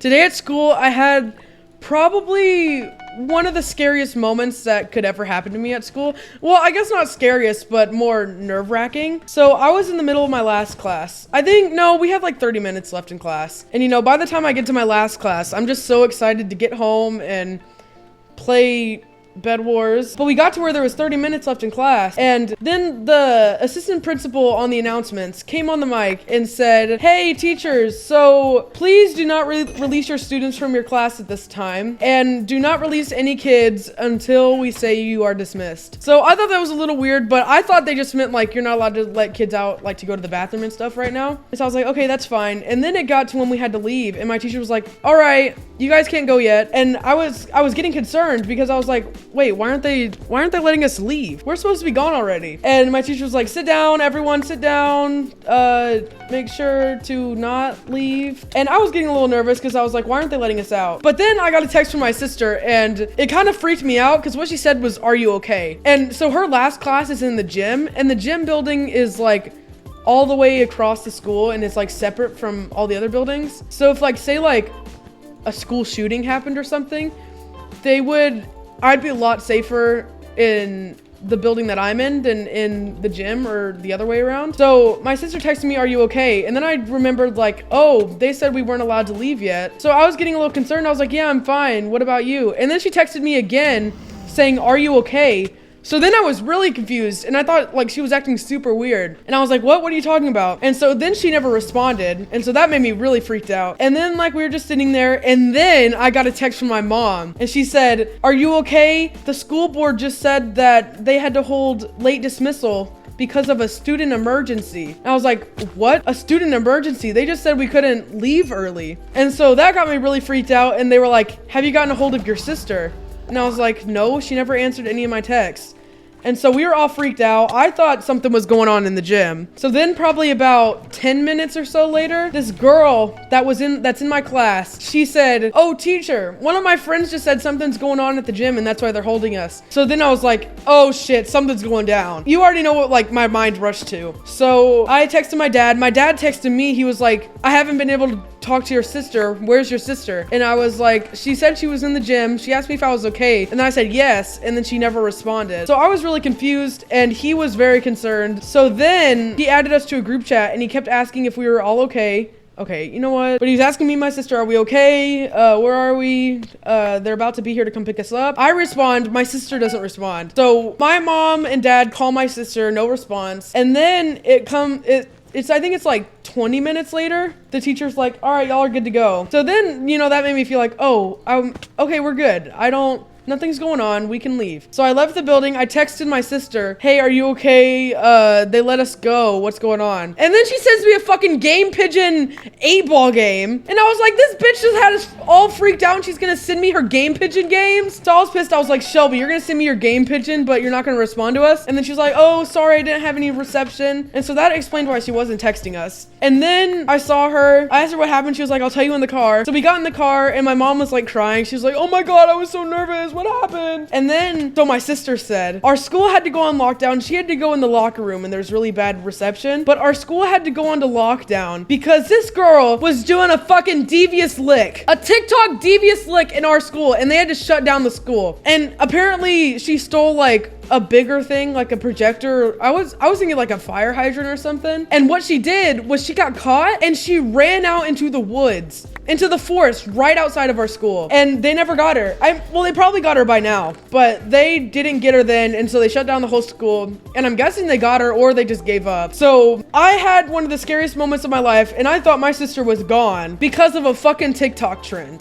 Today at school, I had probably one of the scariest moments that could ever happen to me at school. Well, I guess not scariest, but more nerve-wracking. So I was in the middle of my last class. No, we had like 30 minutes left in class. And you know, by the time I get to my last class, I'm just so excited to get home and play Bedwars. But we got to where there was 30 minutes left in class, and then the assistant principal on the announcements came on the mic and said, "Hey teachers, so please do not release your students from your class at this time, and do not release any kids until we say you are dismissed." So I thought that was a little weird, but I thought they just meant like you're not allowed to let kids out, like to go to the bathroom and stuff right now. And so I was like, okay, that's fine. And then it got to when we had to leave, and my teacher was like, "All right, you guys can't go yet." And I was getting concerned because I was like, wait, why aren't they letting us leave? We're supposed to be gone already. And my teacher was like, "Sit down, everyone, sit down. Make sure to not leave." And I was getting a little nervous because I was like, why aren't they letting us out? But then I got a text from my sister, and it kind of freaked me out because what she said was, "Are you okay?" And so her last class is in the gym, and the gym building is like all the way across the school, and it's like separate from all the other buildings. So if like, say like a school shooting happened or something, I'd be a lot safer in the building that I'm in than in the gym or the other way around. So my sister texted me, "Are you okay?" And then I remembered like, oh, they said we weren't allowed to leave yet. So I was getting a little concerned. I was like, "Yeah, I'm fine. What about you?" And then she texted me again saying, "Are you okay?" So then I was really confused, and I thought like she was acting super weird. And I was like, what are you talking about? And so then she never responded. And so that made me really freaked out. And then like we were just sitting there, and then I got a text from my mom, and she said, "Are you okay? The school board just said that they had to hold late dismissal because of a student emergency." And I was like, what? A student emergency? They just said we couldn't leave early. And so that got me really freaked out. And they were like, "Have you gotten a hold of your sister?" And I was like, no, she never answered any of my texts. And so we were all freaked out. I thought something was going on in the gym. So then probably about 10 minutes or so later, this girl that's in my class, she said, "Oh, teacher, one of my friends just said something's going on at the gym and that's why they're holding us." So then I was like, oh shit, something's going down. You already know what like my mind rushed to. So I texted my dad. My dad texted me. He was like, "I haven't been able to talk to your sister. Where's your sister?" And I was like, she said she was in the gym. She asked me if I was okay. And then I said yes. And then she never responded. So I was really confused, and he was very concerned. So then he added us to a group chat, and he kept asking if we were all okay. Okay, you know what? But he's asking me and my sister, "Are we okay? Where are we? They're about to be here to come pick us up." I respond, my sister doesn't respond. So my mom and dad call my sister, no response. And then I think it's like 20 minutes later, the teacher's like, "All right, y'all are good to go." So then, you know, that made me feel like, oh, okay, we're good. Nothing's going on. We can leave. So I left the building. I texted my sister, "Hey, are you okay? They let us go. What's going on?" And then she sends me a fucking Game Pigeon 8-ball game. And I was like, this bitch just had us all freaked out, and she's gonna send me her Game Pigeon games. So I was pissed. I was like, "Shelby, you're gonna send me your Game Pigeon, but you're not gonna respond to us?" And then she was like, "Oh, sorry, I didn't have any reception." And so that explained why she wasn't texting us. And then I saw her. I asked her what happened. She was like, "I'll tell you in the car." So we got in the car, and my mom was like crying. She was like, "Oh my God, I was so nervous. What happened?" And then, so my sister said, our school had to go on lockdown. She had to go in the locker room, and there's really bad reception. But our school had to go onto lockdown because this girl was doing a fucking devious lick. A TikTok devious lick in our school, and they had to shut down the school. And apparently she stole like a bigger thing, like a projector. I was thinking like a fire hydrant or something. And what she did was she got caught, and she ran out into the woods, into the forest right outside of our school, and they never got her. Well, they probably got her by now, but they didn't get her then, and so they shut down the whole school, and I'm guessing they got her or they just gave up. So I had one of the scariest moments of my life, and I thought my sister was gone because of a fucking TikTok trend.